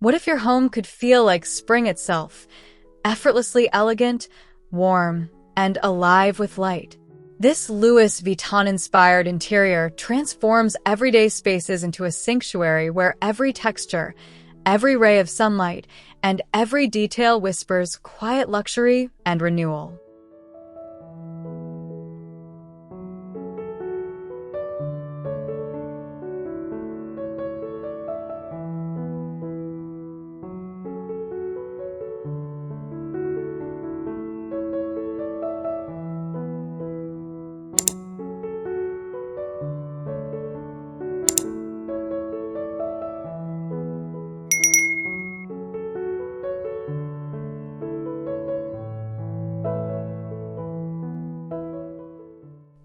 What if your home could feel like spring itself, effortlessly elegant, warm, and alive with light? This Louis Vuitton-inspired interior transforms everyday spaces into a sanctuary where every texture, every ray of sunlight, and every detail whispers quiet luxury and renewal.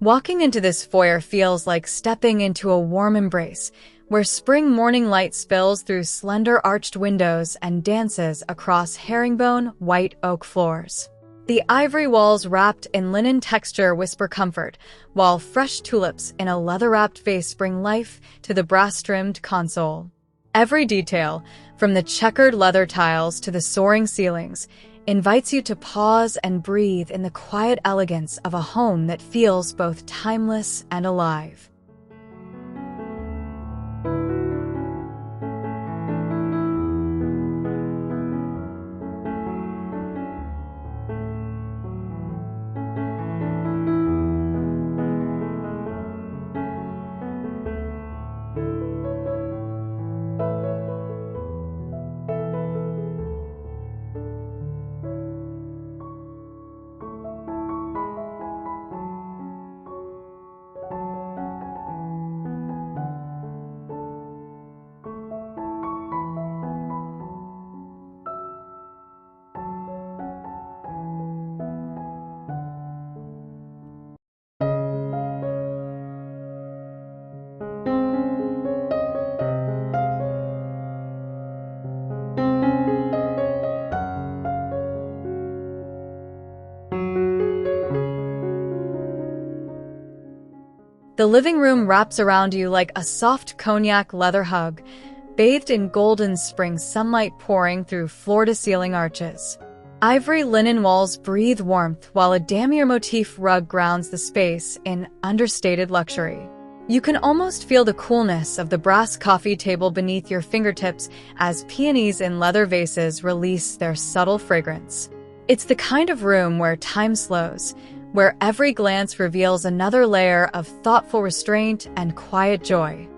Walking into this foyer feels like stepping into a warm embrace, where spring morning light spills through slender arched windows and dances across herringbone white oak floors. The ivory walls wrapped in linen texture whisper comfort, while fresh tulips in a leather-wrapped vase bring life to the brass-trimmed console. Every detail, from the checkered leather tiles to the soaring ceilings, invites you to pause and breathe in the quiet elegance of a home that feels both timeless and alive. The living room wraps around you like a soft cognac leather hug, bathed in golden spring sunlight pouring through floor-to-ceiling arches. Ivory linen walls breathe warmth while a damier motif rug grounds the space in understated luxury. You can almost feel the coolness of the brass coffee table beneath your fingertips as peonies in leather vases release their subtle fragrance. It's the kind of room where time slows, where every glance reveals another layer of thoughtful restraint and quiet joy.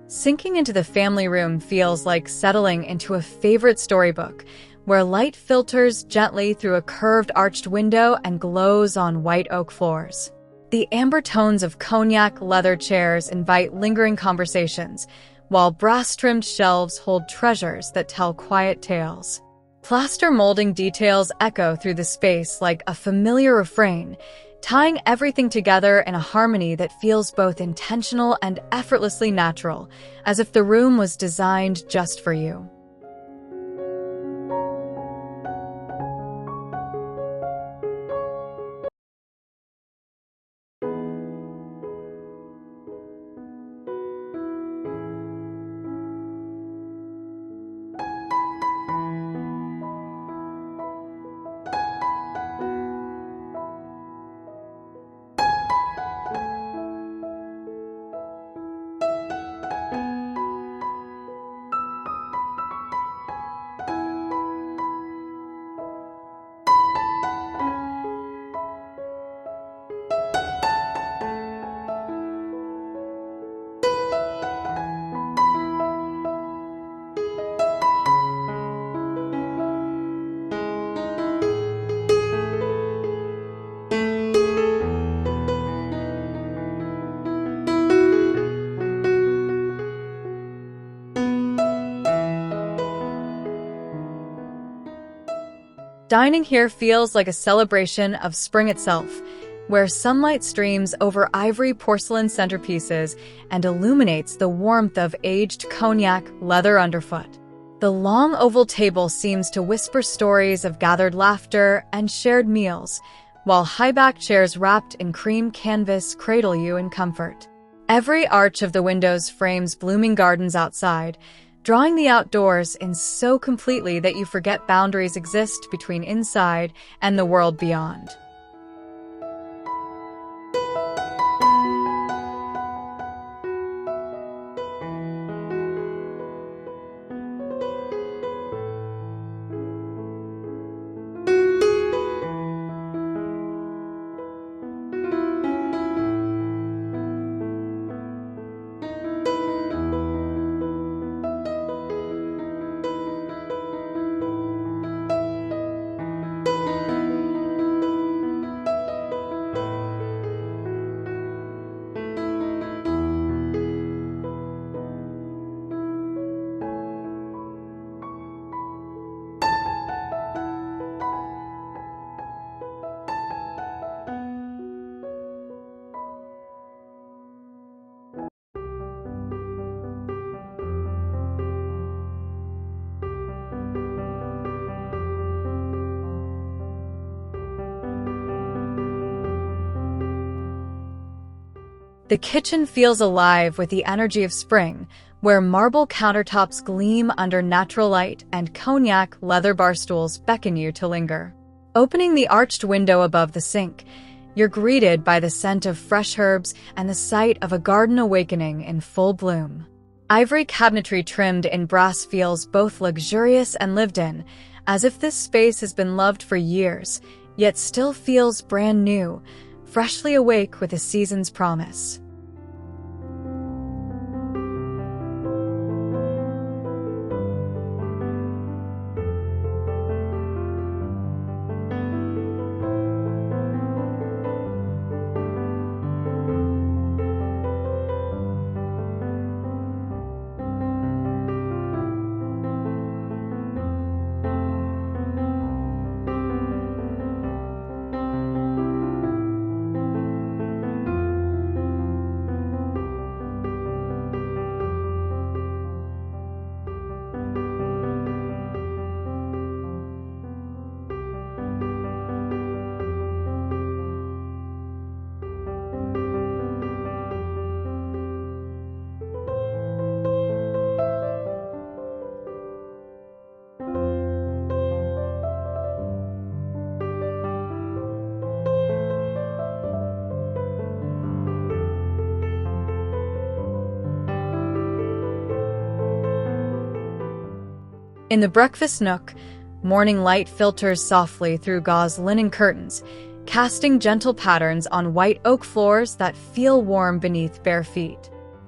Sinking into the family room feels like settling into a favorite storybook, where light filters gently through a curved arched window and glows on white oak floors. The amber tones of cognac leather chairs invite lingering conversations, while brass-trimmed shelves hold treasures that tell quiet tales. Plaster molding details echo through the space like a familiar refrain, tying everything together in a harmony that feels both intentional and effortlessly natural, as if the room was designed just for you. Dining here feels like a celebration of spring itself, where sunlight streams over ivory porcelain centerpieces and illuminates the warmth of aged cognac leather underfoot. The long oval table seems to whisper stories of gathered laughter and shared meals, while high-backed chairs wrapped in cream canvas cradle you in comfort. Every arch of the windows frames blooming gardens outside, drawing the outdoors in so completely that you forget boundaries exist between inside and the world beyond. The kitchen feels alive with the energy of spring, where marble countertops gleam under natural light and cognac leather bar stools beckon you to linger. Opening the arched window above the sink, you're greeted by the scent of fresh herbs and the sight of a garden awakening in full bloom. Ivory cabinetry trimmed in brass feels both luxurious and lived in, as if this space has been loved for years, yet still feels brand new, freshly awake with a season's promise. In the breakfast nook, morning light filters softly through gauze linen curtains, casting gentle patterns on white oak floors that feel warm beneath bare feet.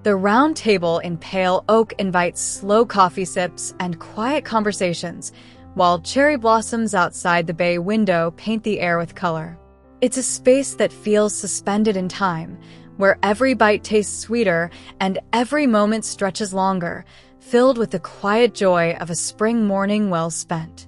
The round table in pale oak invites slow coffee sips and quiet conversations, while cherry blossoms outside the bay window paint the air with color. It's a space that feels suspended in time, where every bite tastes sweeter and every moment stretches longer, filled with the quiet joy of a spring morning well spent.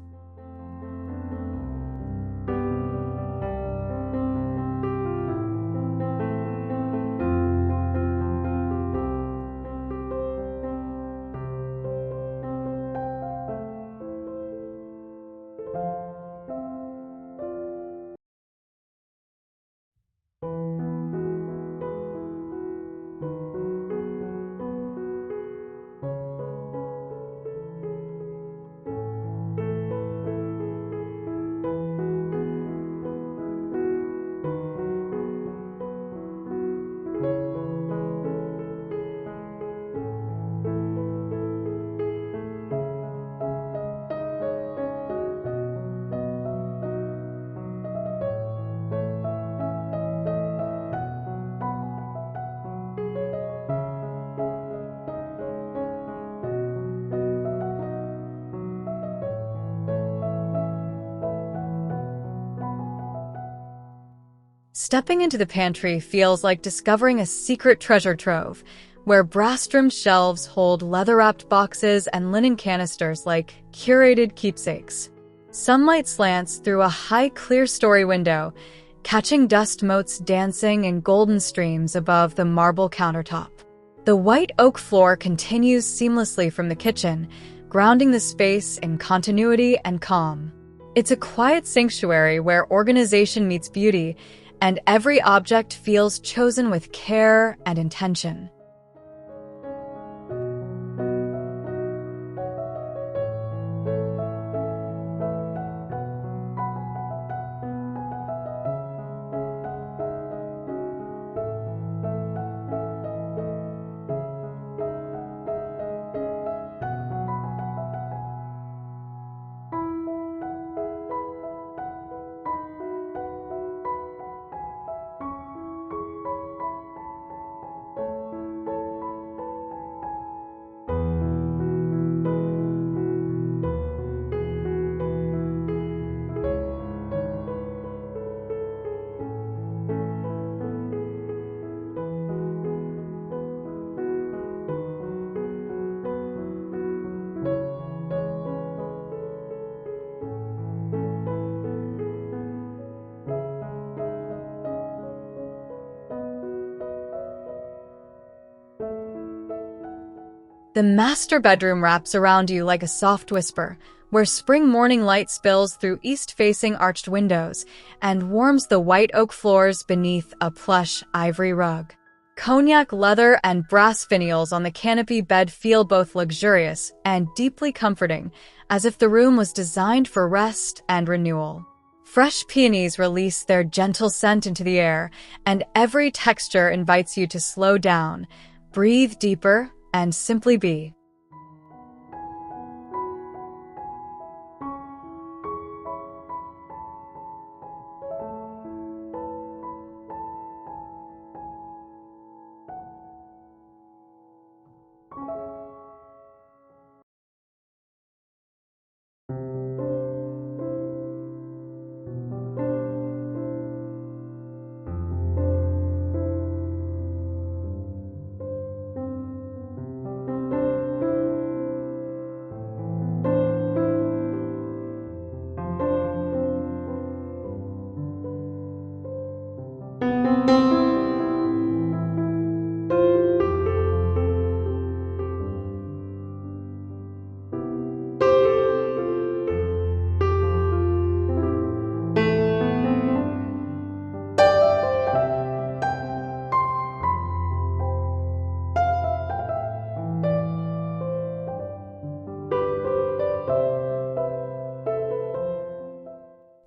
Stepping into the pantry feels like discovering a secret treasure trove, where brass-trimmed shelves hold leather-wrapped boxes and linen canisters like curated keepsakes. Sunlight slants through a high clear-story window, catching dust motes dancing in golden streams above the marble countertop. The white oak floor continues seamlessly from the kitchen, grounding the space in continuity and calm. It's a quiet sanctuary where organization meets beauty, and every object feels chosen with care and intention. The master bedroom wraps around you like a soft whisper, where spring morning light spills through east-facing arched windows and warms the white oak floors beneath a plush ivory rug. Cognac leather and brass finials on the canopy bed feel both luxurious and deeply comforting, as if the room was designed for rest and renewal. Fresh peonies release their gentle scent into the air, and every texture invites you to slow down, breathe deeper, and simply be.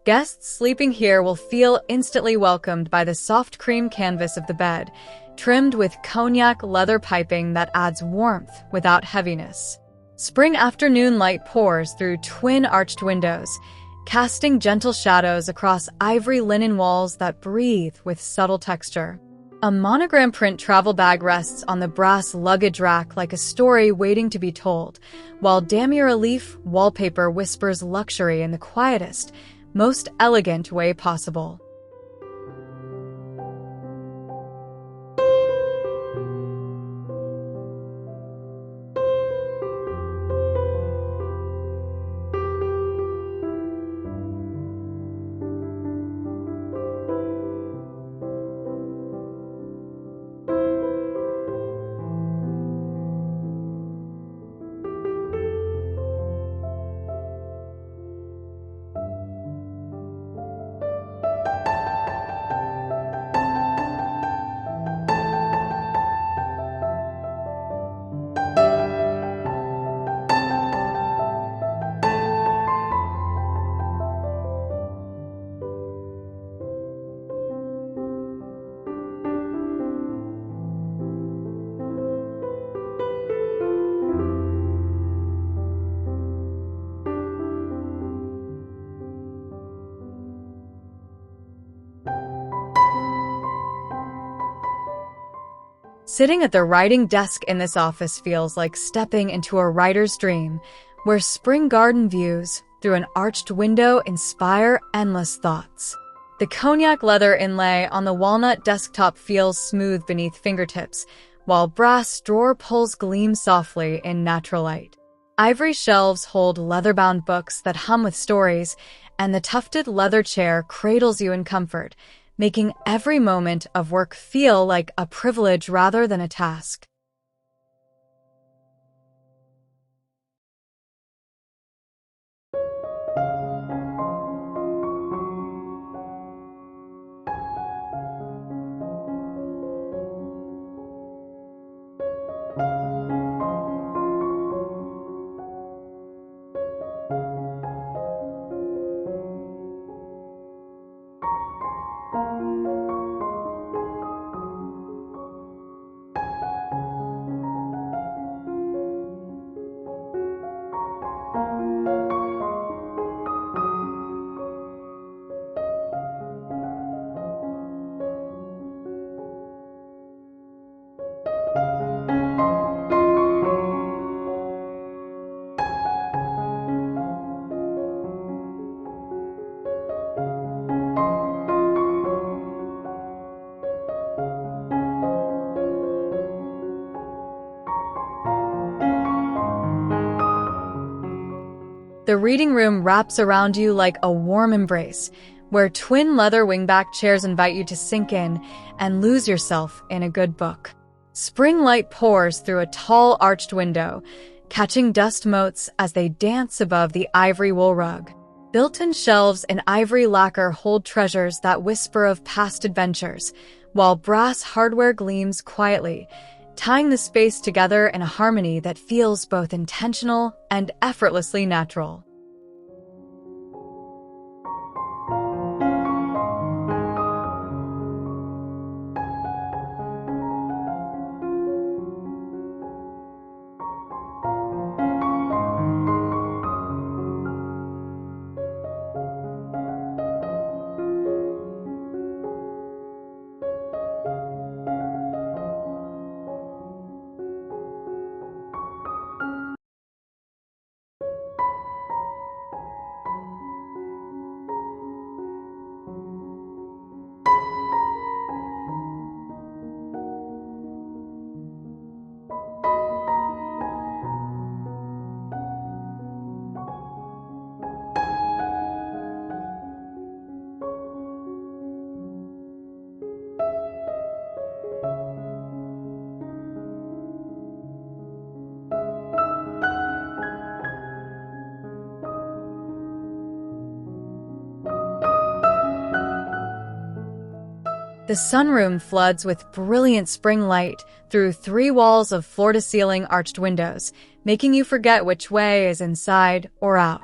Guests sleeping here will feel instantly welcomed by the soft cream canvas of the bed, trimmed with cognac leather piping that adds warmth without heaviness. Spring afternoon light pours through twin arched windows, casting gentle shadows across ivory linen walls that breathe with subtle texture. A monogram print travel bag rests on the brass luggage rack like a story waiting to be told, while damier-relief wallpaper whispers luxury in the quietest, most elegant way possible. Sitting at the writing desk in this office feels like stepping into a writer's dream, where spring garden views through an arched window inspire endless thoughts. The cognac leather inlay on the walnut desktop feels smooth beneath fingertips, while brass drawer pulls gleam softly in natural light. Ivory shelves hold leather-bound books that hum with stories, and the tufted leather chair cradles you in comfort, making every moment of work feel like a privilege rather than a task. The reading room wraps around you like a warm embrace, where twin leather wingback chairs invite you to sink in and lose yourself in a good book. Spring light pours through a tall arched window, catching dust motes as they dance above the ivory wool rug. Built-in shelves in ivory lacquer hold treasures that whisper of past adventures, while brass hardware gleams quietly, tying the space together in a harmony that feels both intentional and effortlessly natural. The sunroom floods with brilliant spring light through 3 walls of floor-to-ceiling arched windows, making you forget which way is inside or out.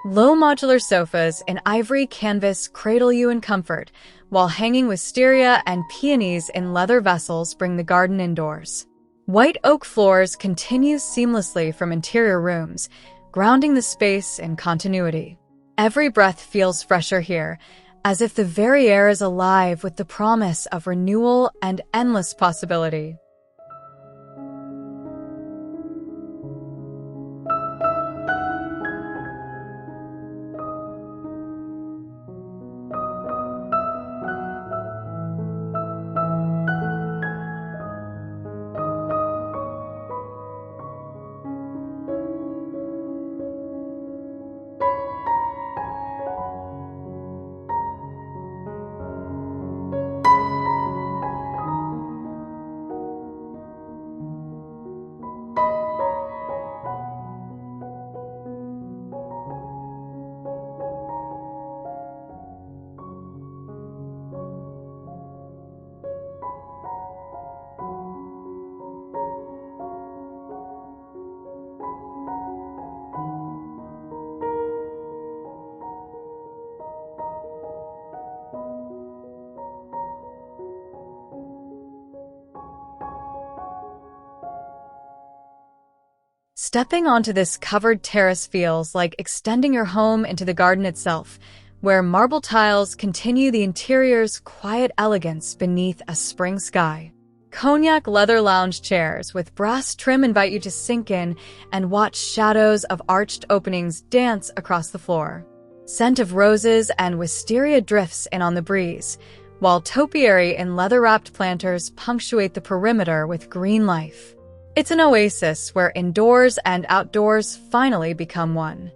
Low modular sofas in ivory canvas cradle you in comfort, while hanging wisteria and peonies in leather vessels bring the garden indoors. White oak floors continue seamlessly from interior rooms, grounding the space in continuity. Every breath feels fresher here, as if the very air is alive with the promise of renewal and endless possibility. Stepping onto this covered terrace feels like extending your home into the garden itself, where marble tiles continue the interior's quiet elegance beneath a spring sky. Cognac leather lounge chairs with brass trim invite you to sink in and watch shadows of arched openings dance across the floor. Scent of roses and wisteria drifts in on the breeze, while topiary and leather-wrapped planters punctuate the perimeter with green life. It's an oasis where indoors and outdoors finally become one.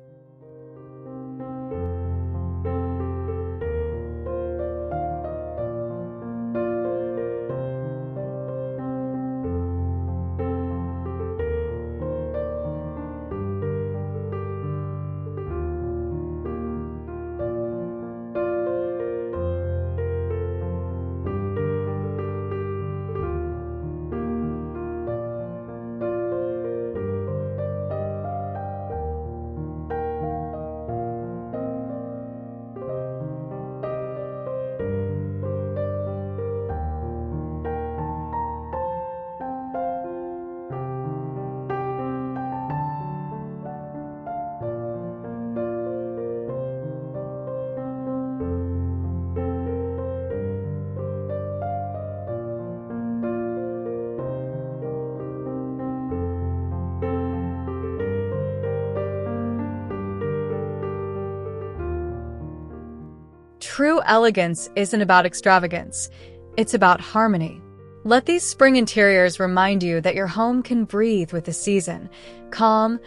True elegance isn't about extravagance, it's about harmony. Let these spring interiors remind you that your home can breathe with the season, calm,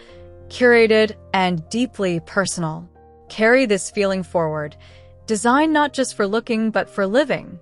curated, and deeply personal. Carry this feeling forward. Design not just for looking, but for living.